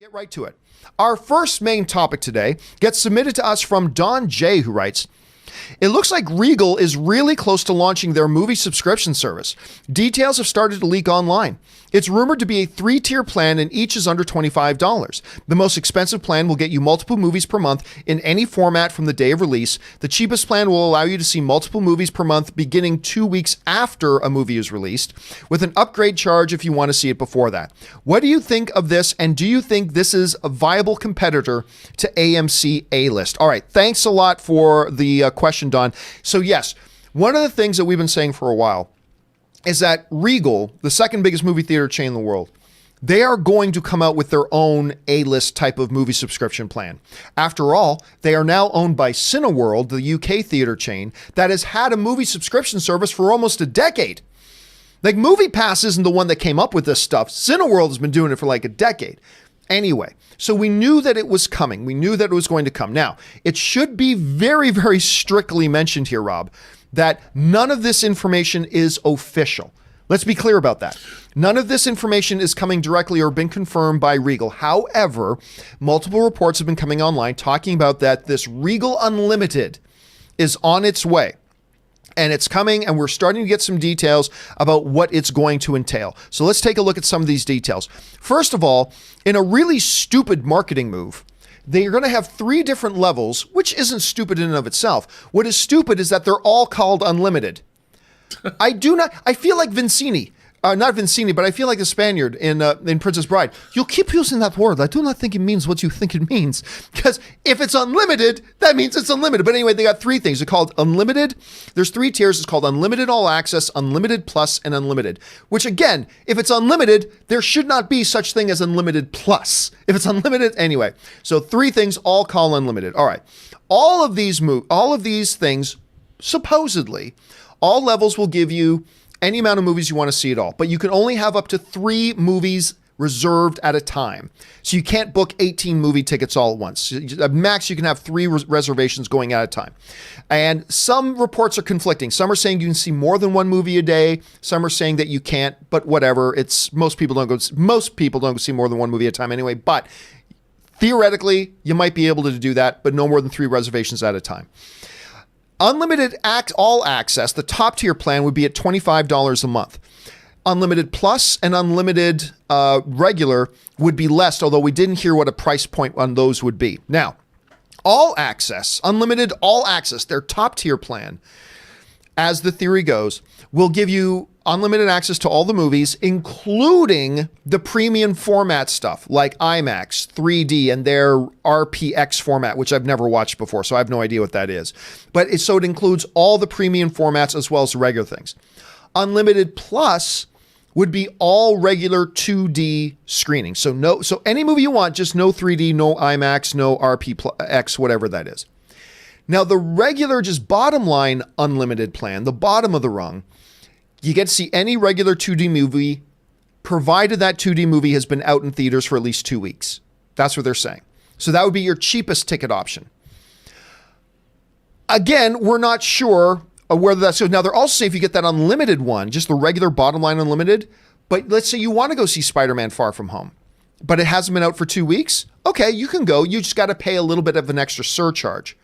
Get right to it. Our first main topic today gets submitted to us from Don J, who writes, "It looks like Regal is really close to launching their movie subscription service. Details have started to leak online. It's rumored to be a 3-tier plan and each is under $25. The most expensive plan will get you multiple movies per month in any format from the day of release. The cheapest plan will allow you to see multiple movies per month beginning 2 weeks after a movie is released, with an upgrade charge if you want to see it before that. What do you think of this, and do you think this is a viable competitor to AMC A-List?" All right, thanks a lot for the question, Don. So yes, one of the things that we've been saying for a while is that Regal, the second biggest movie theater chain in the world, they are going to come out with their own A-List type of movie subscription plan. After all, they are now owned by Cineworld, the UK theater chain, that has had a movie subscription service for almost a decade. Like, MoviePass isn't the one that came up with this stuff. Cineworld has been doing it for like a decade. Anyway, so we knew that it was coming. We knew that it was going to come. Now, it should be very, very strictly mentioned here, Rob, that none of this information is official. Let's be clear about that. None of this information is coming directly or been confirmed by Regal. However, multiple reports have been coming online talking about that this Regal Unlimited is on its way. And it's coming, and we're starting to get some details about what it's going to entail. So let's take a look at some of these details. First of all, in a really stupid marketing move, they're going to have 3 different levels, which isn't stupid in and of itself. What is stupid is that they're all called unlimited. I feel like Vincini. Not Vincini, but I feel like the Spaniard in Princess Bride. You'll keep using that word. I do not think it means what you think it means. Because if it's unlimited, that means it's unlimited. But anyway, they got 3 things. They're called unlimited. There's 3 tiers. It's called unlimited all access, unlimited plus, and unlimited. Which again, if it's unlimited, there should not be such thing as unlimited plus. If it's unlimited, anyway. So 3 things all called unlimited. All right. All of these things, supposedly, all levels will give you any amount of movies you want to see at all, but you can only have up to 3 movies reserved at a time. So you can't book 18 movie tickets all at once. At max, you can have 3 reservations going at a time. And some reports are conflicting. Some are saying you can see more than 1 movie a day. Some are saying that you can't, but whatever. Most people don't go see more than 1 movie at a time anyway, but theoretically, you might be able to do that, but no more than 3 reservations at a time. Unlimited all access, the top tier plan, would be at $25 a month. Unlimited plus and unlimited regular would be less, although we didn't hear what a price point on those would be. Now, all access, unlimited all access, their top tier plan, as the theory goes, will give you unlimited access to all the movies, including the premium format stuff like IMAX, 3D, and their RPX format, which I've never watched before, so I have no idea what that is. But it includes all the premium formats as well as the regular things. Unlimited Plus would be all regular 2D screening. So any movie you want, just no 3D, no IMAX, no RPX, whatever that is. Now, the regular, just bottom line unlimited plan, the bottom of the rung, you get to see any regular 2D movie, provided that 2D movie has been out in theaters for at least 2 weeks. That's what they're saying. So that would be your cheapest ticket option. Again, we're not sure whether that's so. Now, they're also saying if you get that unlimited one, just the regular bottom line unlimited, but let's say you want to go see Spider-Man Far From Home, but it hasn't been out for 2 weeks. Okay, you can go. You just got to pay a little bit of an extra surcharge.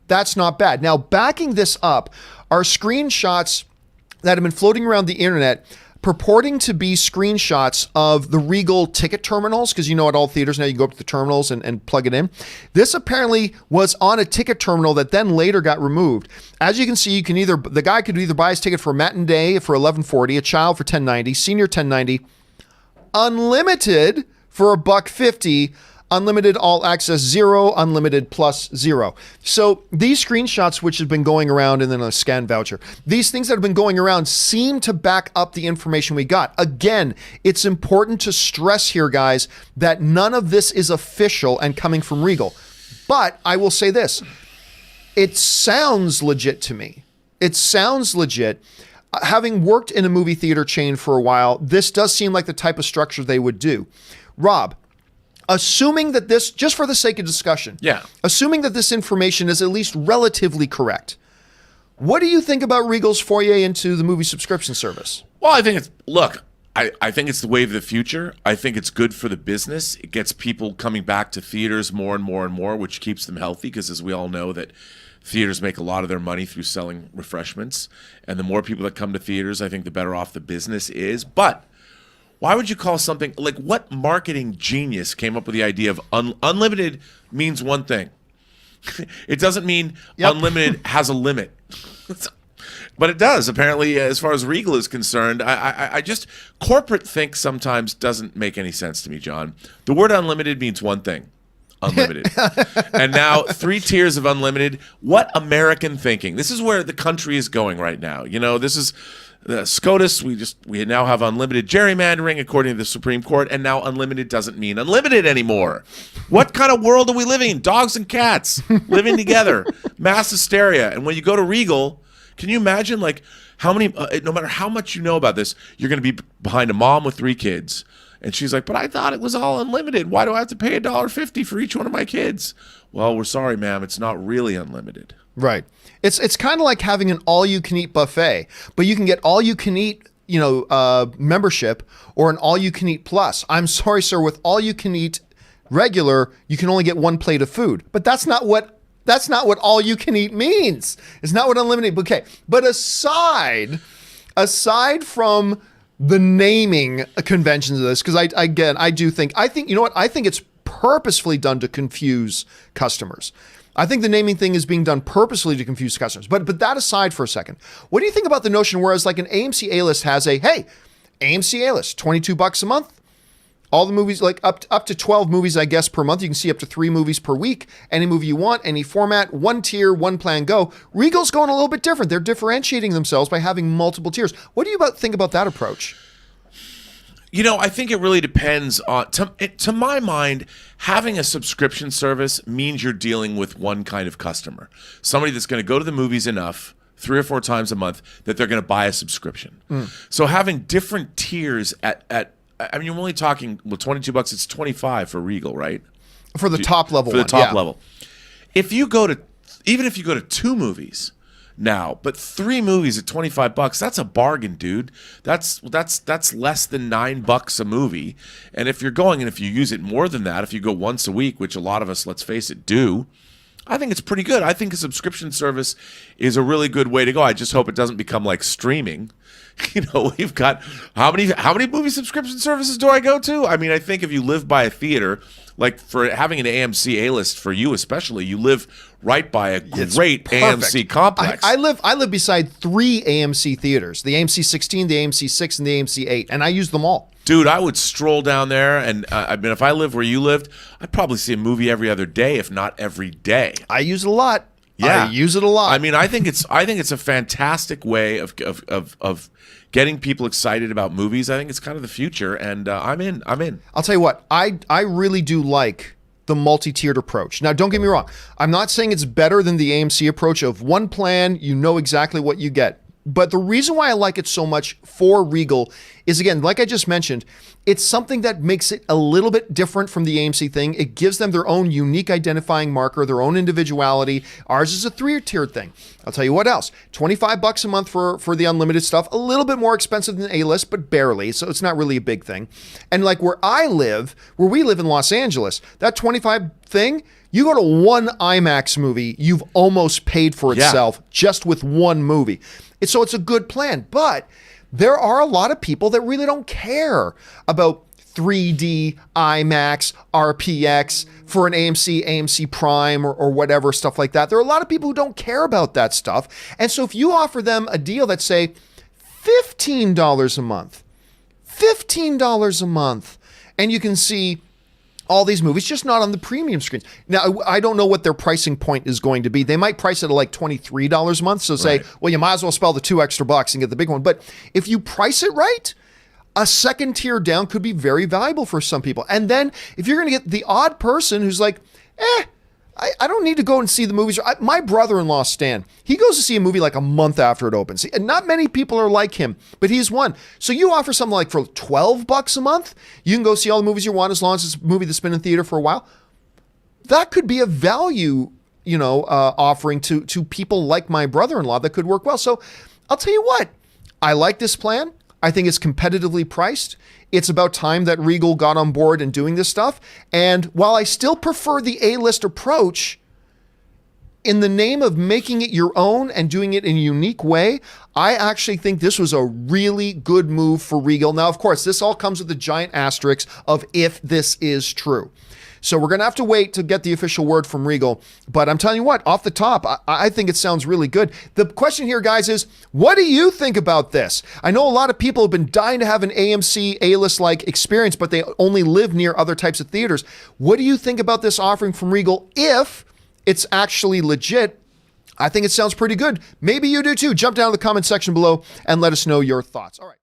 That's not bad. Now, backing this up are screenshots that have been floating around the internet purporting to be screenshots of the Regal ticket terminals, because you know at all theaters now you can go up to the terminals and plug it in. This apparently was on a ticket terminal that then later got removed. As you can see, the guy could either buy his ticket for matinee for $11.40, a child for $10.90, senior $10.90, unlimited for $1.50, unlimited all access 0, unlimited plus 0. So these screenshots, which have been going around, and then a scan voucher, these things that have been going around seem to back up the information we got. Again, it's important to stress here, guys, that none of this is official and coming from Regal. But I will say this, it sounds legit to me. It sounds legit. Having worked in a movie theater chain for a while, this does seem like the type of structure they would do. Rob, assuming that this, just for the sake of discussion, assuming that this information is at least relatively correct, what do you think about Regal's foray into the movie subscription service? Well, I think look, I think it's the wave of the future. I think it's good for the business. It gets people coming back to theaters more and more and more, which keeps them healthy because, as we all know, that theaters make a lot of their money through selling refreshments. And the more people that come to theaters, I think the better off the business is. But why would you call something like, what marketing genius came up with the idea of unlimited means one thing? It doesn't mean unlimited has a limit. But it does, apparently, as far as Regal is concerned. I just, corporate think sometimes doesn't make any sense to me, John. The word unlimited means one thing, unlimited. And now 3 tiers of unlimited. What American thinking? This is where the country is going right now. You know, this is SCOTUS. We now have unlimited gerrymandering according to the Supreme Court, and now unlimited doesn't mean unlimited anymore. What kind of world are we living in? Dogs and cats living together, mass hysteria. And when you go to Regal, can you imagine, like, how many, no matter how much you know about this, you're going to be behind a mom with 3 kids. And she's like, but I thought it was all unlimited. Why do I have to pay $1.50 for each one of my kids? Well, we're sorry, ma'am. It's not really unlimited. Right. It's kind of like having an all-you-can-eat buffet, but you can get all-you-can-eat, membership or an all-you-can-eat plus. I'm sorry, sir, with all-you-can-eat regular, you can only get 1 plate of food. But that's not what all you can eat means. It's not what unlimited. Okay, but aside from the naming conventions of this, because I think you know what? I think it's purposefully done to confuse customers. I think the naming thing is being done purposely to confuse customers. But that aside for a second, what do you think about the notion? Whereas like an AMC A-List has AMC A-List, $22 a month. All the movies, like up to 12 movies, I guess, per month. You can see up to 3 movies per week. Any movie you want, any format, 1 tier, 1 plan, go. Regal's going a little bit different. They're differentiating themselves by having multiple tiers. What do you think about that approach? You know, I think it really depends on, to my mind, having a subscription service means you're dealing with one kind of customer. Somebody that's going to go to the movies enough 3 or 4 times a month that they're going to buy a subscription. So having different tiers I mean, you're only talking, well, $22, it's $25 for Regal, right? For the top level For the top level. Even if you go to 2 movies now, but 3 movies at $25, that's a bargain, dude. That's less than $9 a movie. And if you're going, and if you use it more than that, if you go once a week, which a lot of us, let's face it, do, I think it's pretty good. I think a subscription service is a really good way to go. I just hope it doesn't become like streaming. You know, we've got how many movie subscription services do I go to? I mean, I think if you live by a theater, like for having an AMC A-List for you especially, you live right by a great AMC complex. I live beside 3 AMC theaters: the AMC 16, the AMC 6, and the AMC 8, and I use them all. Dude, I would stroll down there, and I mean, if I lived where you lived, I'd probably see a movie every other day, if not every day. I use it a lot. Yeah, I use it a lot. I mean, I think it's a fantastic way of getting people excited about movies. I think it's kind of the future, and I'm in. I'll tell you what, I really do like the multi-tiered approach. Now, don't get me wrong. I'm not saying it's better than the AMC approach of one plan, you know exactly what you get. But the reason why I like it so much for Regal is, again, like I just mentioned, it's something that makes it a little bit different from the AMC thing. It gives them their own unique identifying marker, their own individuality. Ours is a 3-tiered thing. I'll tell you what else. $25 a month for the unlimited stuff. A little bit more expensive than A-List, but barely. So it's not really a big thing. And like where we live in Los Angeles, that $25 thing, you go to one IMAX movie, you've almost paid for itself just with one movie. So it's a good plan, but there are a lot of people that really don't care about 3D, IMAX, RPX for an AMC Prime or whatever, stuff like that. There are a lot of people who don't care about that stuff. And so if you offer them a deal that's, say, $15 a month, and you can see all these movies, just not on the premium screens. Now, I don't know what their pricing point is going to be. They might price it at like $23 a month. So say, well, you might as well spell the $2 extra and get the big one. But if you price it right, a second tier down could be very valuable for some people. And then if you're going to get the odd person who's like, I don't need to go and see the movies. My brother-in-law, Stan, he goes to see a movie like a month after it opens. And not many people are like him, but he's one. So you offer something like for $12 a month, you can go see all the movies you want as long as it's a movie that's been in theater for a while. That could be a value, offering to people like my brother-in-law that could work well. So I'll tell you what, I like this plan. I think it's competitively priced. It's about time that Regal got on board and doing this stuff. And while I still prefer the A-List approach, in the name of making it your own and doing it in a unique way, I actually think this was a really good move for Regal. Now, of course, this all comes with a giant asterisk of if this is true. So we're going to have to wait to get the official word from Regal. But I'm telling you what, off the top, I think it sounds really good. The question here, guys, is what do you think about this? I know a lot of people have been dying to have an AMC A-List-like experience, but they only live near other types of theaters. What do you think about this offering from Regal if it's actually legit? I think it sounds pretty good. Maybe you do too. Jump down to the comment section below and let us know your thoughts. All right.